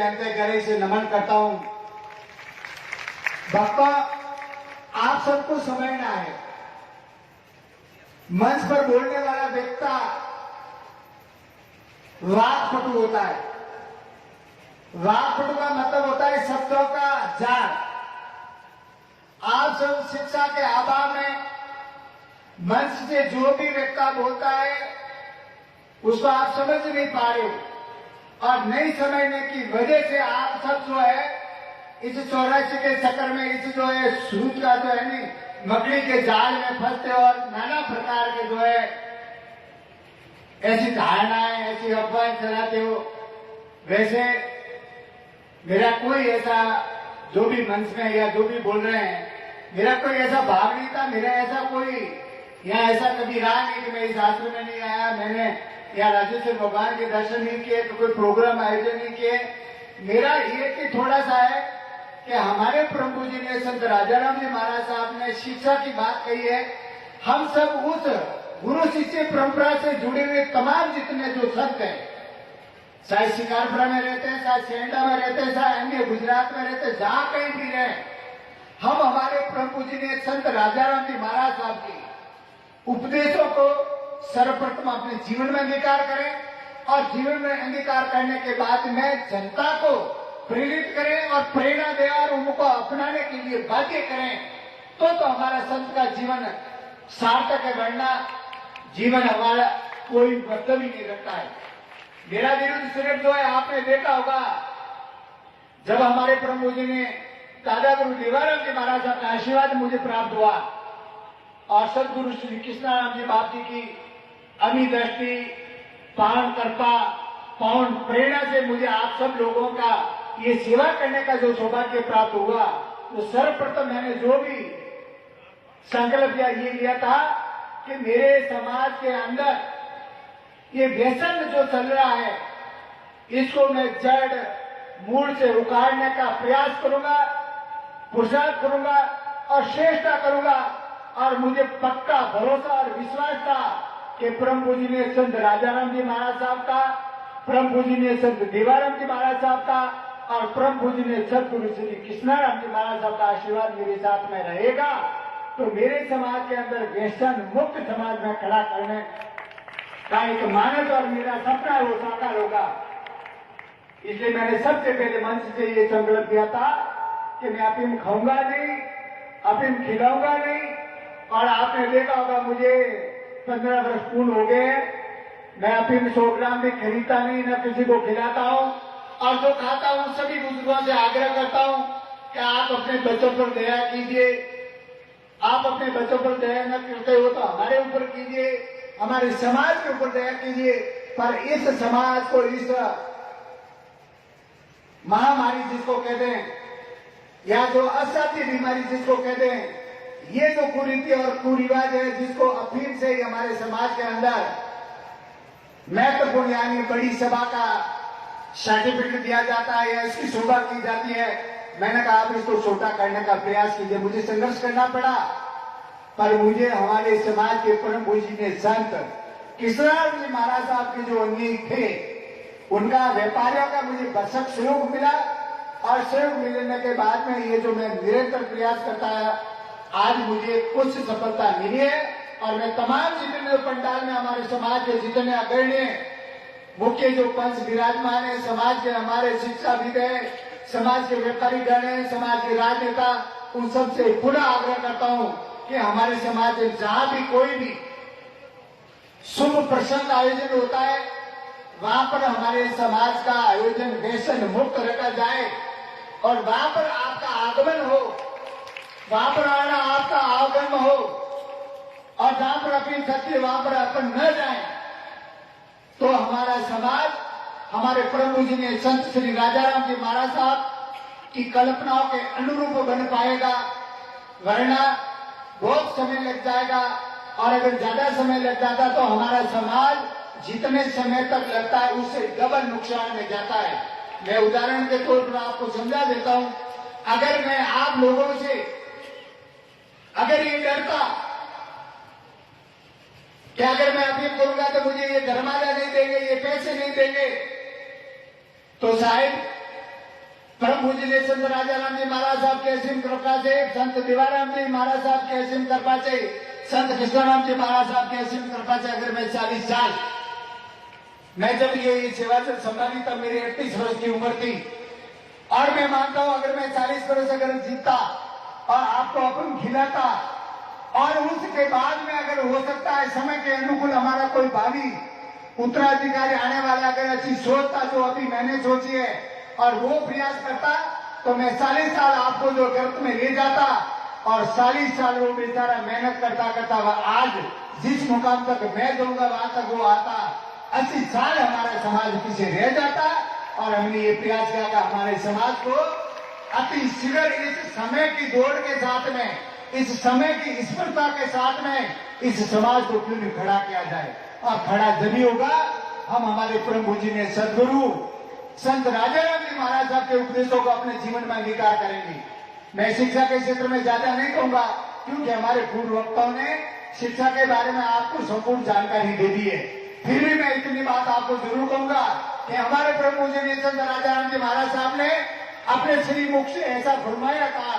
अंतःकरण से नमन करता हूं। भक्तों, आप सबको समझना है, मंच पर बोलने वाला व्यक्ति वाक्पटु होता है। वाक्पटु का मतलब होता है शब्दों का जाल। आप सब शिक्षा के अभाव में मंच से जो भी व्यक्ति बोलता है उसको आप समझ नहीं पा रहे हो, और नहीं समझने की वजह से आप सब जो है इस 84 के चक्कर में, इस जो है सूद का जो है नहीं मकड़ी के जाल में फंसते और नाना प्रकार के जो है ऐसी धारणाएं, ऐसी अफवाहें चलाते हो। वैसे मेरा कोई ऐसा, जो भी मंच में या जो भी बोल रहे हैं, मेरा कोई ऐसा भाव नहीं था, मेरा ऐसा कोई या ऐसा कभी रहा नहीं कि मैं इस आश्रम में नहीं आया, मैंने या राजेश्वर भगवान के दर्शन नहीं किए, तो कोई प्रोग्राम आयोजन नहीं किए। मेरा ये कि थोड़ा सा है कि हमारे प्रभु जी ने, संत राजाराम जी महाराज साहब ने शिक्षा की बात कही है। हम सब उस गुरु शिष्य परंपरा से जुड़े हुए तमाम जितने जो संत हैं, चाहे शिकारपुरा में रहते हैं, चाहे सेंडा में रहते हैं, चाहे अन्य गुजरात में रहते हैं, जहां कहीं भी रहे, हम हमारे प्रभु जी ने संत राजाराम जी महाराज साहब की उपदेशों को सर्वप्रथम अपने जीवन में अंगीकार करें, और जीवन में अंगीकार करने के बाद में जनता को प्रेरित करें और प्रेरणा दें और उनको अपनाने के लिए बाध्य करें, तो हमारा संत का जीवन सार्थक है, वरना जीवन हमारा कोई मतलब ही नहीं रखता है। मेरा विरुद्ध सिर्फ जो है, आपने देखा होगा जब हमारे प्रभु जी ने दादा गुरु देवाराम जी महाराज साहब का आशीर्वाद मुझे प्राप्त हुआ, और सदगुरु श्री कृष्णाराम जी बाप जी की अमी दृष्टि, पावन कृपा, पावन प्रेरणा से मुझे आप सब लोगों का ये सेवा करने का जो सौभाग्य प्राप्त हुआ, तो सर्वप्रथम मैंने जो भी संकल्प ये लिया था कि मेरे समाज के अंदर ये व्यसन जो चल रहा है, इसको मैं जड़ मूल से उखाड़ने का प्रयास करूंगा, पुरुषार्थ करूंगा और चेष्टा करूंगा। और मुझे पक्का भरोसा और विश्वास था कि प्रभु जी ने संत राजाराम जी महाराज साहब का, प्रभु जी ने संत देवाराम जी महाराज साहब का, और प्रभु जी ने सदगुरु श्री कृष्णाराम जी महाराज साहब का आशीर्वाद मेरे साथ में रहेगा, तो मेरे समाज के अंदर व्यसन मुक्त समाज में खड़ा करने का एक मानस और मेरा सपना है, वो साकार होगा। इसलिए मैंने सबसे पहले मंच से ये संकल्प किया था कि मैं अफीम खाऊंगा नहीं, अफीम खिलाऊंगा नहीं। और आपने देखा होगा मुझे 15 वर्ष पूर्ण हो गए हैं, मैं अफीम 100 ग्राम भी खरीदता नहीं, न किसी को खिलाता हूं, और जो खाता हूं सभी बुजुर्गों से आग्रह करता हूं कि आप अपने बच्चों पर दया कीजिए। आप अपने बच्चों पर दया न करते हो तो हमारे ऊपर कीजिए, हमारे समाज के ऊपर दया कीजिए। पर इस समाज को, इस महामारी जिसको कहते हैं, या जो असाध्य बीमारी जिसको कहते हैं, ये जो कुरीति और कुरिवाज है, जिसको अफीम से ही हमारे समाज के अंदर महत्वपूर्ण यानी बड़ी सभा का सर्टिफिकेट दिया जाता है या इसकी शोभा की जाती है, मैंने कहा आप इसको छोटा करने का प्रयास कीजिए। मुझे संघर्ष करना पड़ा, पर मुझे हमारे समाज के परम पूज्य ने संत कृष्णाराम जी महाराज साहब के जो अन्य थे, उनका व्यापारियों का मुझे भरसक सहयोग मिला, और सहयोग मिलने के बाद में ये जो मैं निरंतर प्रयास करता है, आज मुझे कुछ सफलता मिली है। और मैं तमाम जितने पंडाल में हमारे समाज के जितने अग्रणी मुख्य जो पंच विराजमान है, समाज के हमारे शिक्षाविद है, समाज के व्यापारी गण है, समाज के राजनेता, उन सबसे पुनः आग्रह करता हूं कि हमारे समाज में जहां भी कोई भी शुभ प्रसंग आयोजन होता है, वहां पर हमारे समाज का आयोजन व्यसन मुक्त रखा जाए, और वहां पर आपका आगमन हो, वहां पर आना आपका आगमन हो, और जहां पर अपनी सत्य वहां पर अपन न जाए, तो हमारा समाज हमारे प्रभु जी ने संत श्री राजाराम जी महाराज साहब की कल्पनाओं के अनुरूप बन पाएगा, वरना बहुत समय लग जाएगा। और अगर ज्यादा समय लग जाता तो हमारा समाज जितने समय तक लगता है उससे डबल नुकसान में जाता है। मैं उदाहरण के तौर पर आपको समझा देता हूं। अगर मैं आप लोगों से अगर ये डरता कि अगर मैं अफीम करूंगा तो मुझे ये घरमाला नहीं देंगे, ये पैसे नहीं देंगे, तो शायद परम पूज्य संत राजाराम जी महाराज साहब के असीम कृपा से, संत दीवाराम जी महाराज साहब के असीम कृपा से, संत कृष्णाराम जी महाराज साहब के असीम कृपा से अगर मैं 40 साल, मैं जब ये सेवा से संभाली तब मेरी 38 वर्ष की उम्र थी। और मैं मानता हूं अगर मैं 40 वर्ष अगर जीता और आपको अपन खिलाता और उसके बाद में अगर हो सकता है समय के अनुकूल हमारा कोई भावी उत्तराधिकारी आने वाला अगर अच्छी सोचता जो अभी मैंने सोची है और वो प्रयास करता तो मैं 40 साल आपको जो गर्त में ले जाता और 40 साल वो बेचारा मेहनत करता करता आज जिस मुकाम तक मैं दूंगा वहां तक वो आता। 80 साल हमारा समाज पीछे रह जाता और हमने ये प्रयास किया कि हमारे समाज को अति शीघ्र इस समय की दौड़ के साथ में, इस समय की स्पर्धा के साथ में इस समाज को क्यों नहीं खड़ा किया जाए। और खड़ा जब होगा हम हमारे परम पूज्य ने सदगुरु संत राजाराम जी महाराज साहब के उपदेशों को अपने जीवन में अंगीकार करेंगे। मैं शिक्षा के क्षेत्र में ज्यादा नहीं कहूंगा क्योंकि हमारे पूर्व वक्ताओं ने शिक्षा के बारे में आपको संपूर्ण जानकारी दे दी है। फिर भी मैं इतनी बात आपको जरूर कहूंगा कि हमारे परम पूज्य संत राजाराम जी महाराज साहब ने अपने श्री मुख से ऐसा फरमाया था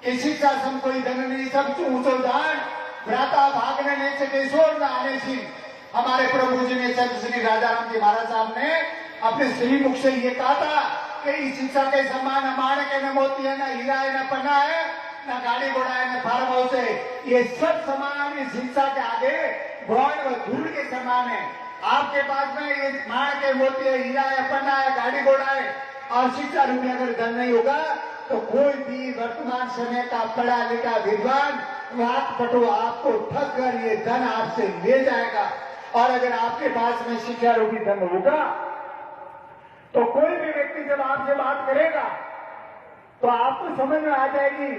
कि शिक्षा सम कोई धन नहीं सब ऊंचो दान भ्राता भागने नहीं सके शोर न आने सिंह। हमारे प्रभु जी ने संत श्री राजाराम जी महाराज साहब ने अपने श्री मुख से ये कहा था कि इस शिक्षा के समान हमारे के न मोती है, न हीरा है, न पन्ना है, न गाड़ी घोड़ा है, न फार्म हाउस है। ये सब समान इस शिक्षा के आगे भौन व धूल के समान है। आपके पास में ये माण के मोती है, हीरा है, पन्ना है, गाड़ी घोड़ा है और शिक्षा रूपी अगर धन नहीं होगा तो कोई भी वर्तमान समय का पढ़ा लिखा विद्वान वाक पटु आपको ठग कर ये धन आपसे ले जाएगा। और अगर आपके पास में शिक्षा रूपी धन होगा तो कोई भी व्यक्ति जब आपसे बात करेगा तो आपको समझ में आ जाएगी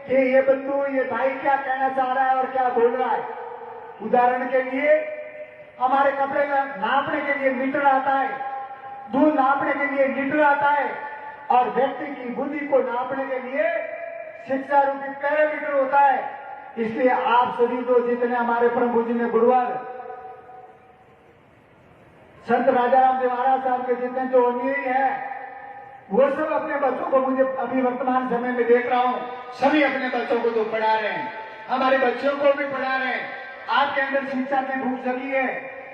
कि ये बंधु ये भाई क्या कहना चाह रहा है और क्या बोल रहा है। उदाहरण के लिए हमारे कपड़े नापने के लिए मीटर आता है, दूध नापने के लिए लीटर आता है और व्यक्ति की बुद्धि को नापने के लिए शिक्षा रूपी पैरामीटर होता है। इसलिए आप सभी को जितने हमारे प्रभु जी ने गुरुवार संत राजाराम जी महाराज साहब के जितने जो अनुयायी है वो सब अपने बच्चों को, मुझे अभी वर्तमान समय में देख रहा हूं, सभी अपने बच्चों को जो पढ़ा रहे हैं, हमारे बच्चों को भी पढ़ा रहे हैं। आपके अंदर शिक्षा की भूख जगी है,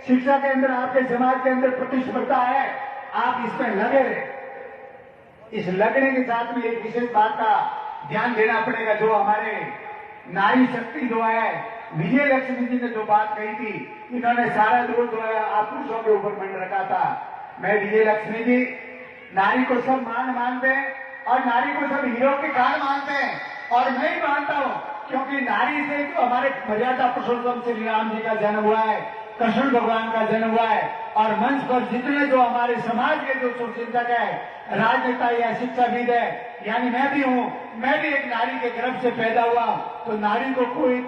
शिक्षा के अंदर आपके समाज के अंदर प्रतिस्पर्धा है, आप इसमें लगे रहे। इस लगने के साथ में एक विशेष बात का ध्यान देना पड़ेगा। जो हमारे नारी शक्ति जो है विजय लक्ष्मी जी ने जो बात कही थी, इन्होंने सारा दोष जो है आप पुरुषों के ऊपर मंड रखा था। मैं विजय लक्ष्मी जी नारी को सब मान मानते हैं और नारी को सब हीरो के कान मानते हैं और मैं ही मानता हूं क्योंकि नारी से तो हमारे मर्यादा पुरुषोत्तम श्री राम जी का जन्म हुआ है, कृष्ण भगवान का जन्म हुआ है और मंच पर जितने जो हमारे समाज के जो शुभचिंतक है, राजनेता या शिक्षाविद है, यानी मैं भी हूं, मैं भी एक नारी के गर्भ से पैदा हुआ, तो नारी को कोई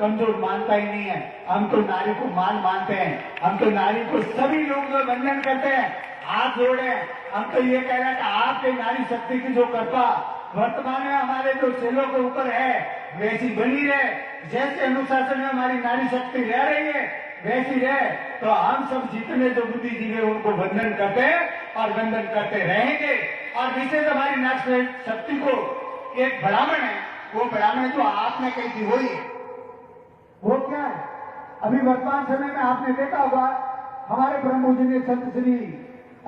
कमजोर मानता ही नहीं है। हम तो नारी को मान मानते हैं, हम तो नारी को सभी लोग जो वंदन करते हैं, हाथ जोड़े, हम तो ये कह रहे हैं कि आपके नारी शक्ति की जो कृपा वर्तमान में हमारे जो सेलों के ऊपर है वैसी बनी रहे, जैसे अनुशासन में हमारी नारी शक्ति रह रही है वैसी रहे, तो हम सब जितने जो बुद्धिजीवी उनको वंदन करते हैं और वंदन करते रहेंगे। और विशेष हमारी नारी शक्ति को एक बढ़ावण है, वो बढ़ावण जो आपने कही थी वही है। वो क्या है? अभी वर्तमान समय में आपने देखा होगा हमारे ब्रह्म जी ने संत श्री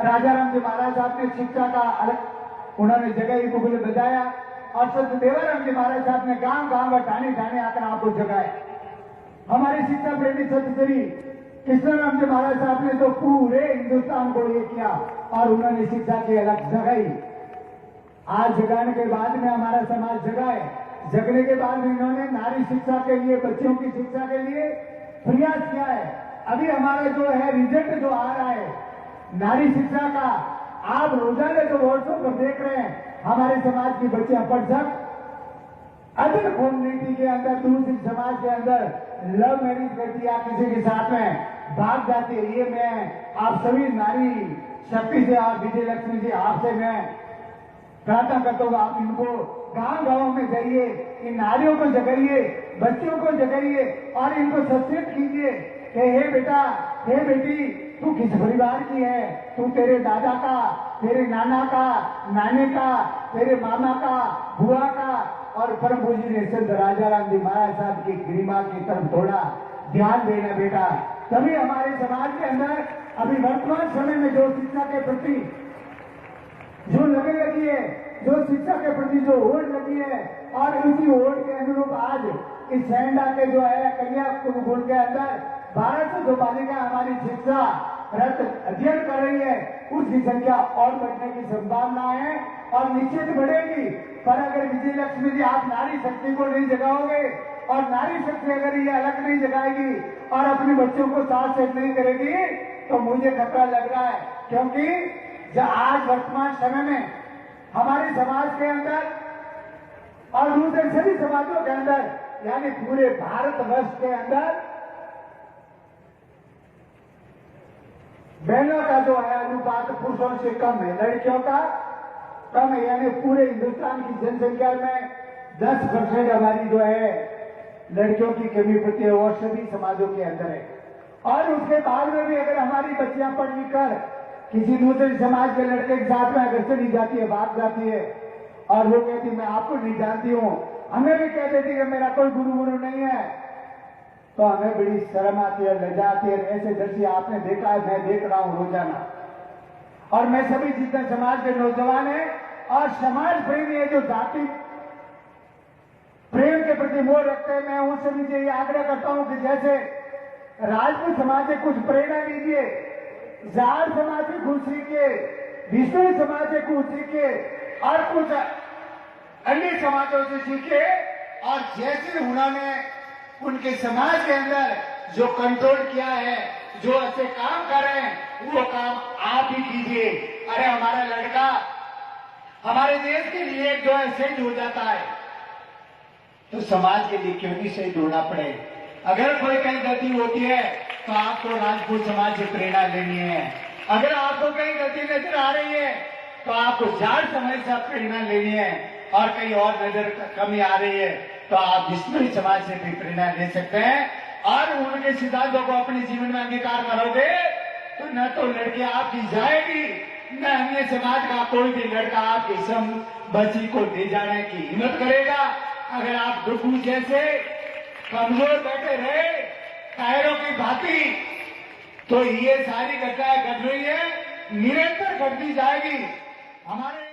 राजाराम जी महाराज साहब ने शिक्षा का अलग उन्होंने जगह ही बुगल बजाया और संत देवाराम जी महाराज साहब ने गांव गांव व ठाणे ठाणे आकर आपको जगाए। हमारे शिक्षा प्रेमी संत श्री कृष्णाराम जी महाराज साहब ने तो पूरे हिंदुस्तान को ये किया और उन्होंने शिक्षा की अलग जगाई। आज जगाने के बाद में हमारा समाज जगा है, जगने के बाद इन्होंने नारी शिक्षा के लिए, बच्चों की शिक्षा के लिए प्रयास किया है। अभी हमारा जो है रिजल्ट जो आ रहा है नारी शिक्षा का, आप रोजाना जो व्हाट्सएप पर देख रहे हैं, हमारे समाज की बच्चियां पढ़ सक अदर खून नीति के अंदर दूसरी समाज के अंदर लव मैरिज कर दिया, किसी के साथ में भाग जाती है। ये मैं आप सभी नारी शक्ति से और विजय लक्ष्मी जी आपसे मैं प्रार्थना करता हूँ, आप इनको गांव गांव में जाइए, इन नारियों को जगाइए, बच्चों को जगाइए और इनको सचेत कीजिए कि हे बेटा, हे बेटी, तू किस परिवार की है, तू तेरे दादा का, तेरे नाना का, नानी का, तेरे मामा का, बुआ का, और परम पूज्य ने संत राजाराम जी महाराज साहब की गरिमा की तरफ थोड़ा ध्यान देना बेटा। तभी हमारे समाज के अंदर अभी वर्तमान समय में जो शिक्षा के प्रति जो लगने लगी है, जो शिक्षा के प्रति जो होड़ लगी है, और उसी होड़ के अनुरूप आज इस सैंडा के जो है कन्याकुमारी के अंदर 1200 बालिका हमारी शिक्षा रत अध्ययन कर रही है, उसकी संख्या और बढ़ने की संभावना है और निश्चित बढ़ेगी। पर अगर विजय लक्ष्मी जी आप नारी शक्ति को नहीं जगाओगे और नारी शक्ति अगर ये अलग नहीं जगाएगी और अपने बच्चों को साथ सेट नहीं करेगी तो मुझे खतरा लग रहा है, क्योंकि जब आज वर्तमान समय में हमारे समाज के अंदर और दूसरे सभी समाजों के अंदर यानी पूरे भारतवर्ष के अंदर बहनों का जो है अनुपात पुरुषों से कम है, लड़कियों का कम है। यानी पूरे हिंदुस्तान की जनसंख्या में 10% हमारी जो है लड़कियों की कमी पड़ती है और सभी समाजों के अंदर है। और उसके बाद में भी अगर हमारी बच्चियां पढ़ लिख कर किसी दूसरे समाज के लड़के के साथ में अगर चली जाती है, भाग जाती है और वो कहती मैं आपको नहीं जानती हूं, हमें भी कह देती कि मेरा कोई गुरु नहीं है, तो हमें बड़ी शर्म आती है, लज्जा आती है। ऐसे दृश्य आपने देखा है, मैं देख रहा हूं रोजाना। और मैं सभी जितने समाज के नौजवान हैं और समाज प्रेमी है जो जाति प्रेम के प्रति मोह रखते हैं, मैं उन सभी से ये आग्रह करता हूं कि जैसे राजपूत समाज से कुछ प्रेरणा लीजिए, जाट समाज से कुछ सीखिए, विष्णु समाज से कुछ सीखिए और कुछ अन्य समाजों से सीखिए, और जैसे उन्होंने उनके समाज के अंदर जो कंट्रोल किया है, जो अच्छे काम कर रहे हैं, वो काम आप ही कीजिए। अरे हमारा लड़का हमारे देश के लिए जो है शहीद हो जाता है तो समाज के लिए क्यों नहीं शहीद होना पड़े। अगर कोई कहीं गलती होती है तो आपको राजपूत समाज से प्रेरणा लेनी है। अगर आपको कहीं गलती नजर आ रही है तो आपको जाट समाज से प्रेरणा लेनी है, और कहीं और नजर कमी आ रही है तो आप विष्णु समाज से भी प्रेरणा ले सकते हैं। और उनके सिद्धांतों को अपने जीवन में अंगीकार करोगे तो न तो लड़की आपकी जाएगी, न अन्य समाज का कोई भी लड़का आपकी सम बच्ची को ले जाने की हिम्मत करेगा। अगर आप डुबू जैसे कमजोर बैठे रहे टायरों की भांति तो ये सारी घटनाएं घट रही है, निरंतर घटती जाएगी। हमारे